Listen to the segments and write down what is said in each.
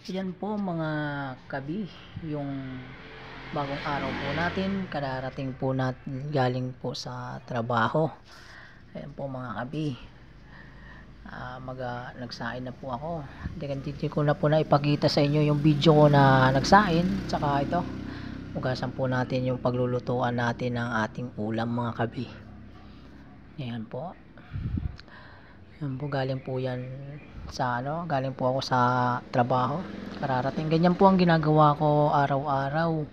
Yan po mga kabi, yung bagong araw po natin, kararating po natin galing po sa trabaho. Ayan po mga kabi, nagsain na po ako. Hindi ko na po na ipakita sa inyo yung video ko na nagsain. Tsaka ito, ugasan po natin yung paglulutuan natin ng ating ulam mga kabi. Ayan po. Yan po, galing po yan sa galing po ako sa trabaho, kararating. Ganyan po ang ginagawa ko araw-araw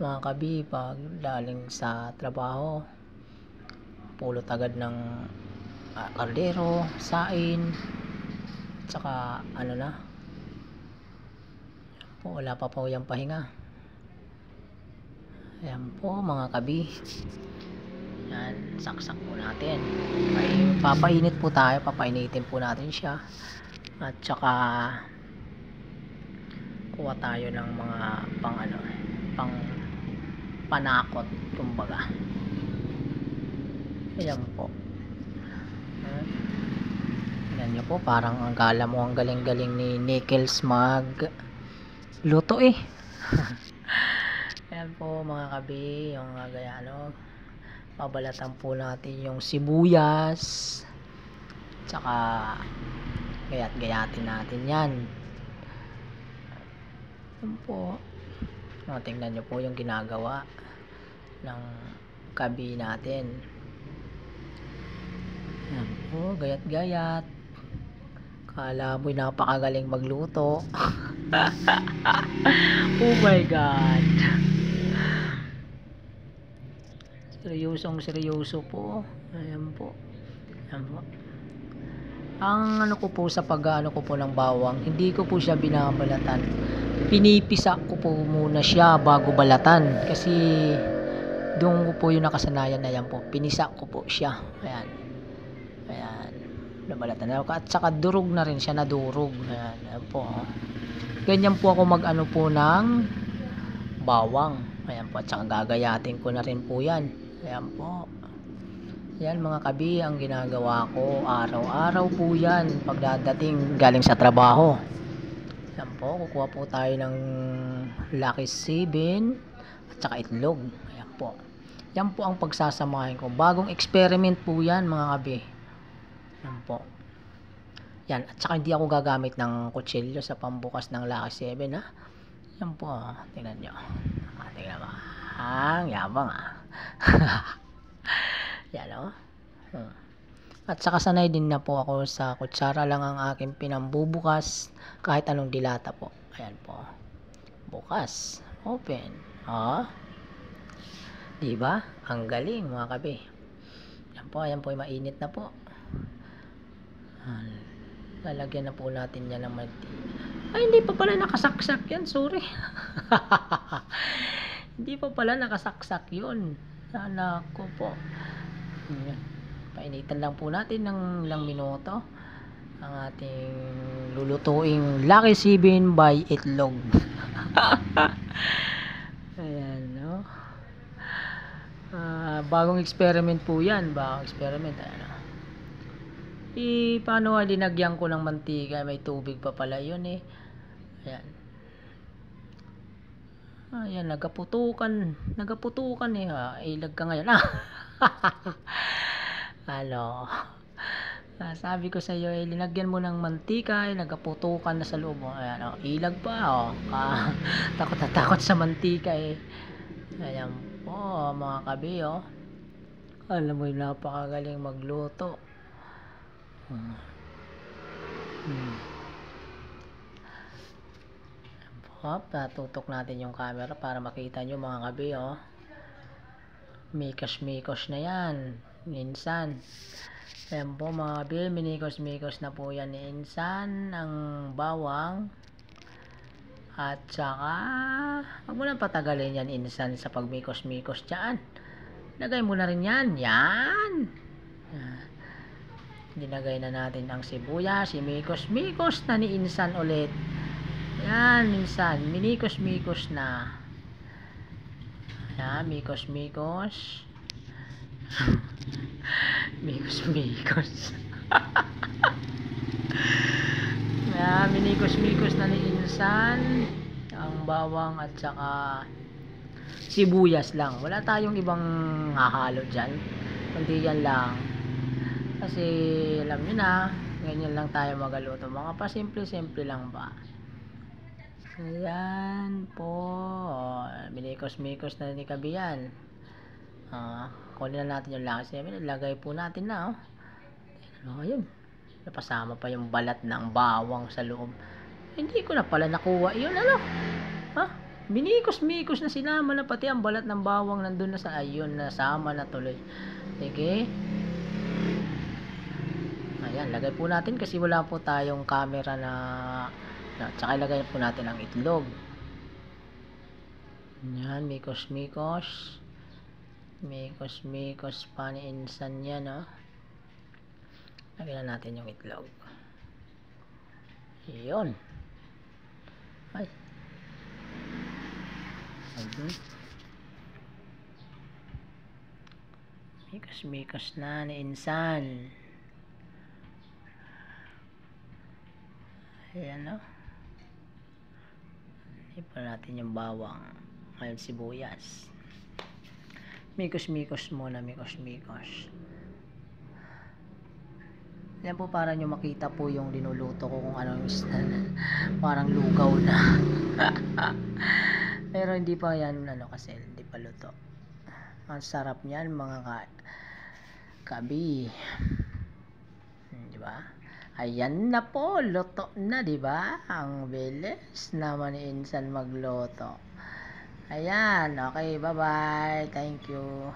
mga kabi pag galing sa trabaho. Pulot agad ng kaldero, sain, tsaka na po, wala pa po yung pahinga. Ayan po mga kabi. Yan, saksak po natin. Papainit po tayo, papainitin po natin siya. At saka kuha tayo ng mga pang panakot kumbaga. Ayan po. Ayan nyo po, parang ang gala mo, ang galing-galing ni Nickels mag luto eh. Ayan po mga kabi, yung babalatan po natin yung sibuyas, tsaka gayat-gayatin natin yan. Yan po. Tingnan nyo po yung ginagawa ng kabi natin. Yan po, gayat-gayat. Kala mo'y napakagaling magluto. Oh my God. Seryoso po. Ayan po. Ayan po. Ang ko po sa ko po ng bawang, hindi ko po siya binabalatan. Pinipisa ko po muna siya bago balatan. Kasi doon ko po yung nakasanayan na yan po. Pinisa ko po siya. Ayan. Ayan. Nabalatan. At saka durog na rin siya, nadurog. Ayan. Ayan po. Ganyan po ako po ng bawang. Ayan po. At saka gagayatin ko na rin po yan. Ayan po. Yan mga kabi ang ginagawa ko araw-araw po yan pagdadating galing sa trabaho. Yan po, kukuha po tayo ng Lucky 7 at saka itlog. Ayan po. Yan po ang pagsasamahin ko. Bagong experiment po yan mga kabi. Yan po. Yan. At saka hindi ako gagamit ng kutsilyo sa pambukas ng Lucky 7 ha. Yan po. Tingnan nyo. Tingnan mo. Ang yabang yan At saka sanay din na po ako sa kutsara lang ang aking pinambubukas kahit anong dilata po. Ayan po. Bukas. Open. Diba? Ang galing mga kabi. Ayan po, mainit na po. Lalagyan na po natin yan ng mantika. Ay, hindi pa pala nakasaksak yan. Sorry. Hindi pa pala nakasaksak yun. Sana ko po. Painitan lang po natin ng ilang minuto ang ating lulutuing Lucky 7 by itlog. Ayan, no? Bagong experiment po yan. Bagong experiment. Ayan, paano linagyan ko ng mantika? May tubig pa pala yun eh. Ayan. Ayan, nagaputukan eh. Ilag ka ngayon. Sabi ko sa iyo, linagyan mo ng mantika, nagaputukan na sa loob. Ayan, ilag pa. Takot na takot sa mantika eh. Ayan po, mga kabi. Alam mo, napakagaling magluto. Tutok natin yung camera para makita nyo mga kabi. Mikos na yan minsan. Ayan po mga kabi, minikos na po yan ni Insan ang bawang. At saka wag mo nang patagalin yan Insan sa pagmikos dyan. Lagay mo na rin yan. Yan. Dinagay na natin ang sibuyas. Mikos na ni Insan ulit. Yan, minsan, minikos na. Yan, mikos. Mikos. Yan, minikos na ni Insan. insan, ang bawang at saka sibuyas lang. Wala tayong ibang hahalo dyan. Kundi yan lang. Kasi alam nyo na, ganyan lang tayo magaluto. Mga pasimple-simple lang ba. Ayan po. Minikos-mikos na ni Kabiyan. Kunin na natin yung langis. Ilagay po natin na. Ayun. Napasama pa yung balat ng bawang sa loob. Hindi ko na pala nakuha yun. Binikos-mikos na sinama na pati ang balat ng bawang nandun na sa ayun. Nasama na tuloy. Sige. Ayan. Lagay po natin kasi wala po tayong camera na tsaka ilagay po natin ang itlog. Ayan. Mikos-mikos. Mikos pa ni insan yan, lagyan na natin yung itlog. Yun. Ay. Mikos na ni insan. Ayan, ipa natin yung bawang. Ngayon sibuyas. Mikos muna, mikos. Yan po para nyo makita po yung dinuluto ko kung ano yung parang lugaw na. Pero hindi pa yan kasi hindi pa luto. Ang sarap niyan mga kabi. Diba? Ayan na po, luto na, diba? Ang bilis naman ni insan magluto. Ayan, okay, bye-bye. Thank you.